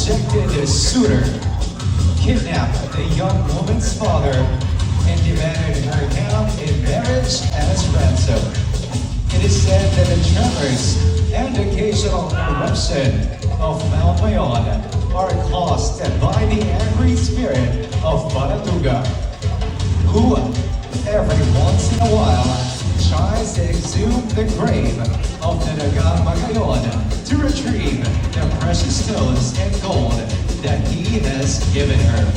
rejected the suitor, kidnapped the young woman's father, and demanded her hand in marriage as ransom. It is said that the tremors and occasional eruption of Mount Mayon are caused by the angry spirit of Baratuga, who every once in a while tries to exhume the grave of the Nagang Magayon to retrieve the precious stones and gold that he has given her.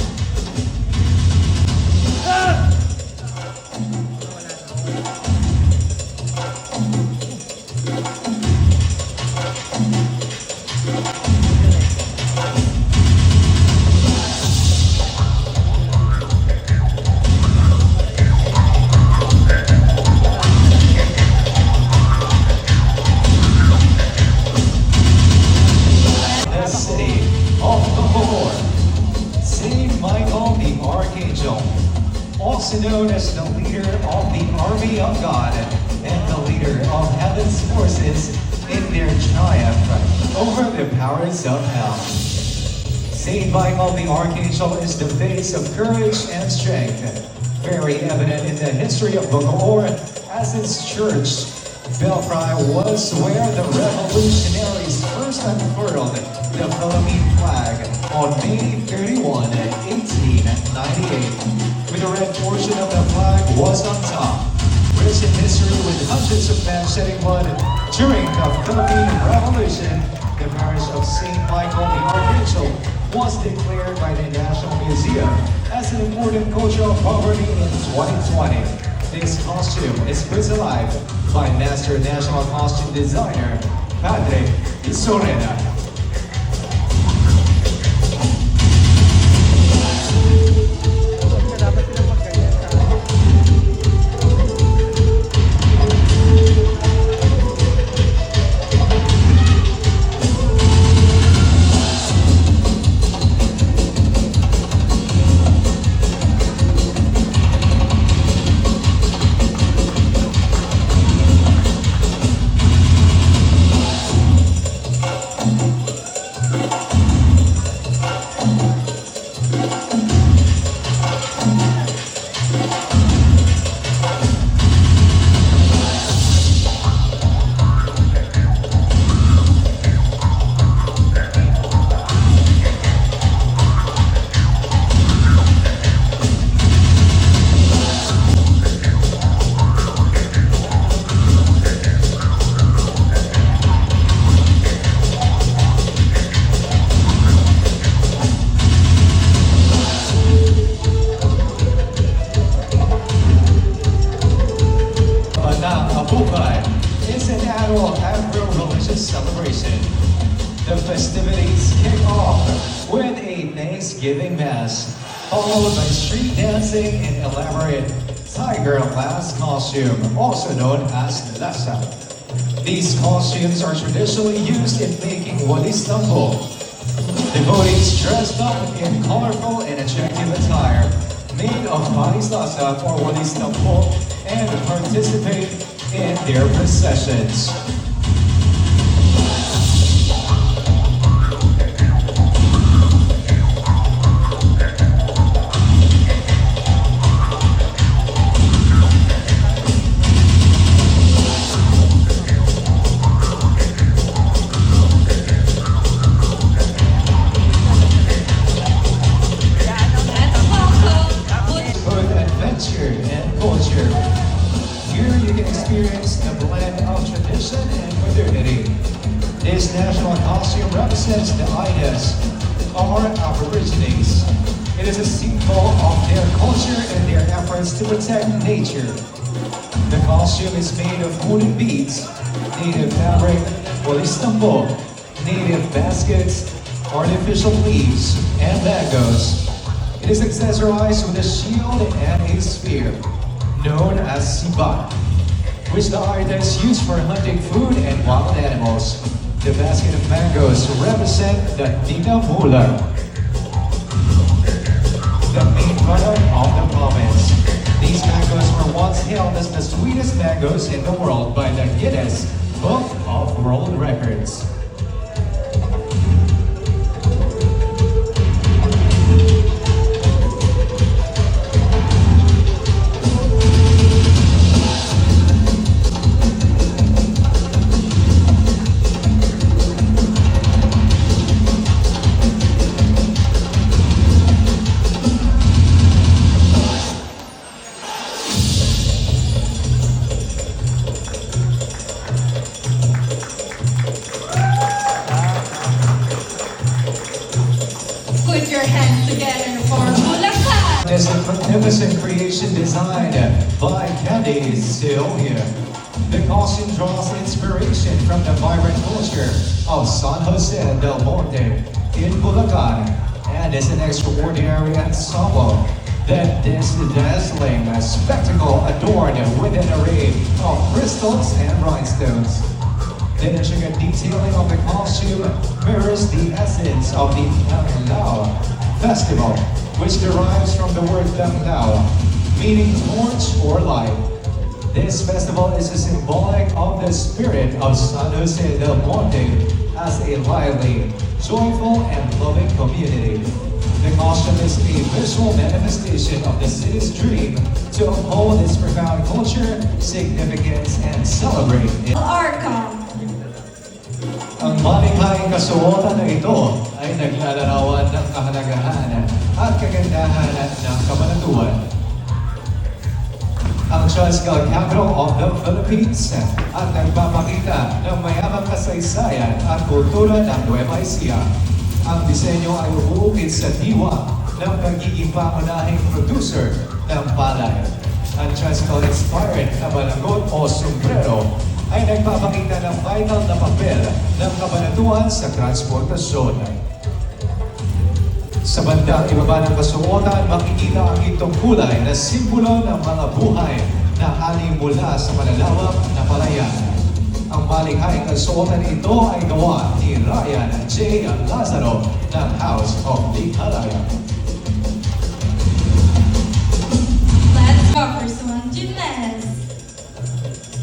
Also known as the leader of the army of God and the leader of heaven's forces in their triumph over the powers of hell. Saint Michael the Archangel is the face of courage and strength, very evident in the history of Bacoor, as its church belfry was where the revolutionaries first unfurled the Philippine flag on May 31, 1898. With the red portion of the flag was on top. Rich in history with hundreds of men shedding blood during the Philippine Revolution, the parish of St. Michael the Archangel was declared by the National Museum as an important cultural property in 2020. This costume is put to life by Master National Costume Designer, Padre Isorena. Is an annual Afro-religious celebration. The festivities kick off with a Thanksgiving Mass, followed by street dancing in elaborate tiger mask costume, also known as lasa. These costumes are traditionally used in making walis tampo. Devotees dressed up in colorful and attractive attire made of walis lasa or walis tampo and participate in their processions. This national costume represents the Itas, or Aborigines. It is a symbol of their culture and their efforts to protect nature. The costume is made of wooden beads, native fabric, walis tampo, native baskets, artificial leaves, and mangoes. It is accessorized with a shield and a spear, known as sibat, which the Itas use for hunting food and wild animals. The basket of mangoes represent the tinamula, the main product of the province. These mangoes were once hailed as the sweetest mangoes in the world by the Guinness Book of World Records. is a magnificent creation designed by Candy Sylvia. The costume draws inspiration from the vibrant culture of San Jose Del Monte in Bulacan and is an extraordinary ensemble that this dazzling spectacle adorned with an array of crystals and rhinestones. The intricate detailing of the costume mirrors the essence of the Langlao festival, which derives from the word Langlao, meaning torch or light. This festival is a symbolic of the spirit of San Jose del Monte as a lively, joyful, and loving community. The costume is a visual manifestation of the city's dream to uphold its profound culture, significance, and celebrate its Arca. Ang malikhaing kasuotan na ito ay naglalarawan ng kahalagahan at kagandahan ng kabanatuan. Ang geographical capital of the Philippines at nagpapakita ng mayamang kasaysayan at kultura ng Nueva Ecija. Ang disenyo ay uukit sa diwa ng pagiging pangunahing producer ng palay. Ang tricycle-inspired na balagot o sombrero ay nagpapakita ng vital na papel ng kabanatuan sa transportasyon. Sa bandang ibaba ng kasuotan, makikita ang itong kulay na simbolo ng mga buhay na aling mula sa malalawak na palayan. Ang malikhaing kasuotan ito ay gawa ni Ryan J. Lazaro ng House of Likhalaya. Let's go for some gymnasts.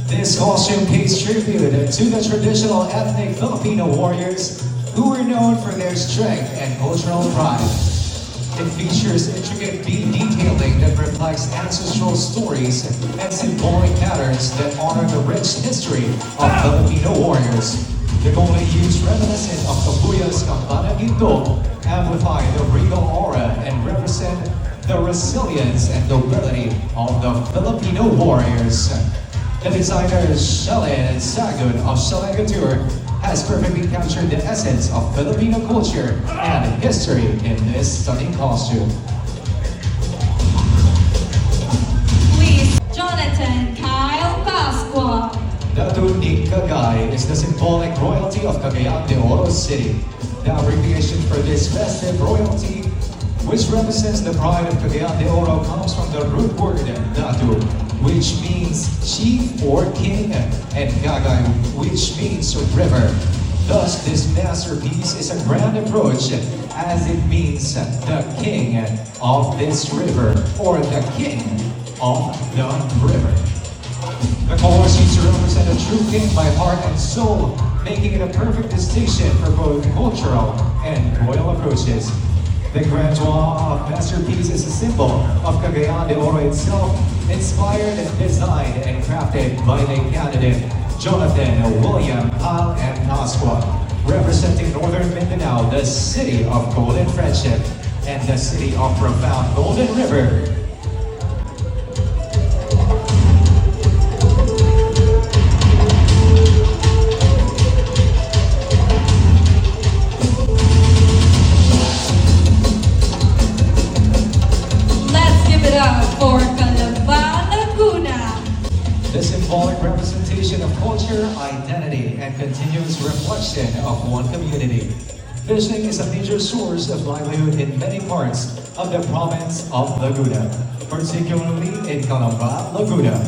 This costume pays tribute to the traditional ethnic Filipino warriors who were known for their strength and cultural pride. It features intricate bead detailing that reflects ancestral stories and symbolic patterns that honor the rich history of Filipino warriors. The golden hues reminiscent of Kabuyas Campana Ginto amplify the regal aura and represent the resilience and nobility of the Filipino warriors. The designer Shellen Sagun of Shellen Couture has perfectly captured the essence of Filipino culture and history in this stunning costume. Please, Jonathan Kyle Pasqua. Natunik Cagay is the symbolic royalty of Cagayan de Oro City. The abbreviation for this festive royalty, which represents the pride of Cagayan de Oro, comes from the root word Natu, which means chief or king, and Cagay, which means river. Thus, this masterpiece is a grand approach as it means the king of this river, or the king of the river. The color seems to represent a true king by heart and soul, making it a perfect distinction for both cultural and royal approaches. The grand joie of masterpiece is a symbol of Cagayan de Oro itself, inspired, designed, and crafted by the candidate Jonathan William Kyle and Pasqua, representing Northern Mindanao, the city of golden friendship, and the city of profound Golden River. For Laguna. The symbolic representation of culture, identity, and continuous reflection of one community. Fishing is a major source of livelihood in many parts of the province of Laguna, particularly in Calamba, Laguna.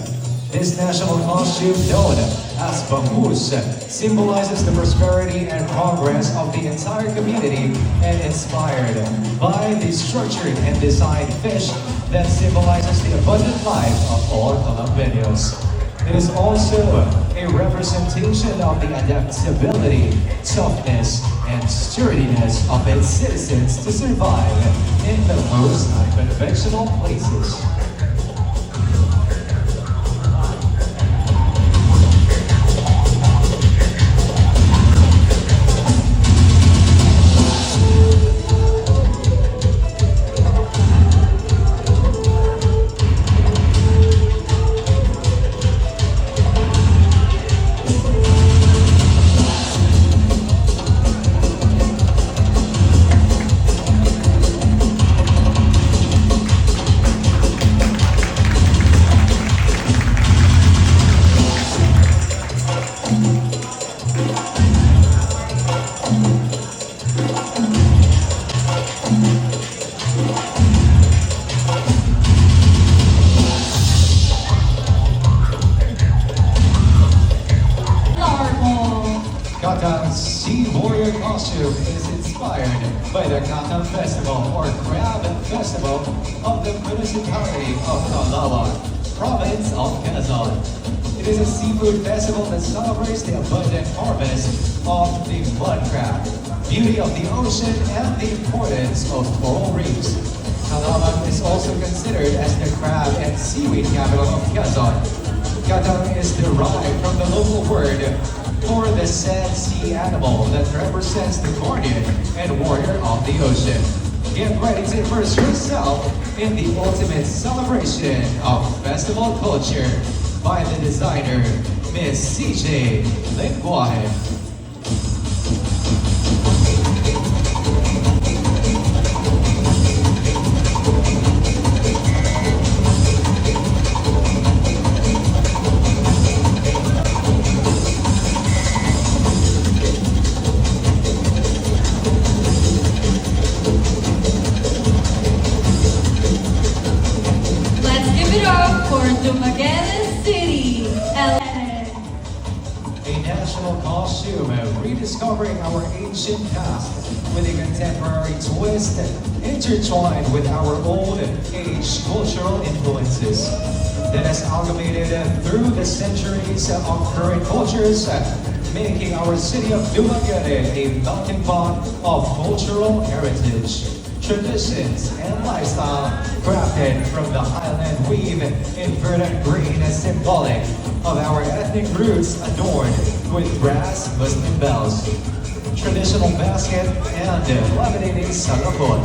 This national costume, known as Bangus, symbolizes the prosperity and progress of the entire community and inspired by the structured and designed fish that symbolizes the abundant life of all Colombians. It is also a representation of the adaptability, toughness, and sturdiness of its citizens to survive in the most unconventional places. inspired by the Kata Festival or Crab Festival of the municipality of Calauag, province of Quezon. It is a seafood festival that celebrates the abundant harvest of the mud crab, beauty of the ocean, and the importance of coral reefs. Calauag is also considered as the crab and seaweed capital of Quezon. Katang is derived from the local word for the sad sea animal that represents the guardian and warrior of the ocean. Get ready to immerse yourself in the ultimate celebration of festival culture by the designer, Miss CJ Lenguaje. A national costume rediscovering our ancient past with a contemporary twist intertwined with our old age cultural influences that has amalgamated through the centuries of current cultures, making our city of Dumaguete a melting pot of cultural heritage, traditions, and lifestyle crafted from the highland weave in verdant green as symbolic of our ethnic roots adorned with brass Muslim bells, traditional basket, and levitating salapon,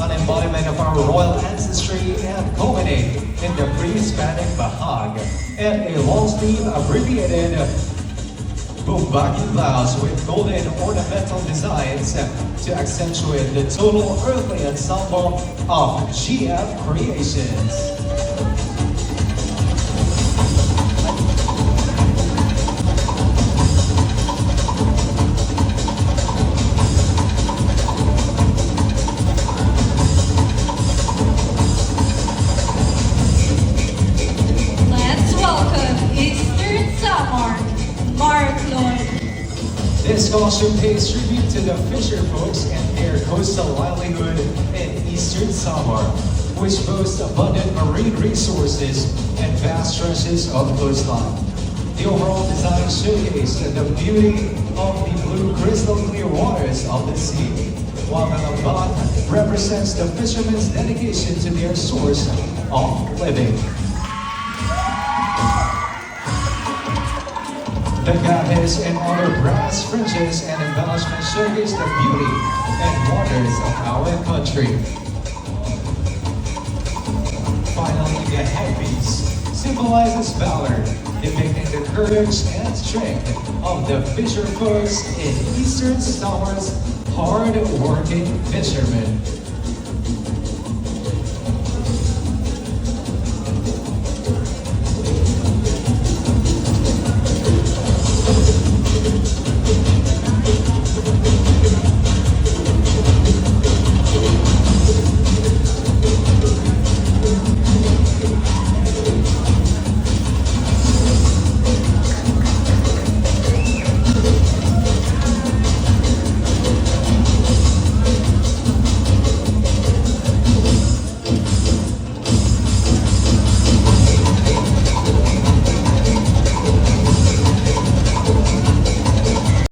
an embodiment of our royal ancestry and culminate in the pre-Hispanic bahag, and a long-sleeve abbreviated bumbaki blouse with golden ornamental designs to accentuate the total earthly ensemble of GF Creations. This costume pays tribute to the Fisherfolks and their coastal livelihood in Eastern Samar, which boasts abundant marine resources and vast stretches of coastline. The overall design showcases the beauty of the blue crystal clear waters of the sea, while the lambat represents the fishermen's dedication to their source of living. The gathers and other brass fringes and embellishments showcase the beauty and wonders of our country. Finally, the headpiece symbolizes valor, depicting the courage and strength of the fisherfolks in Eastern Samar's hard-working fishermen.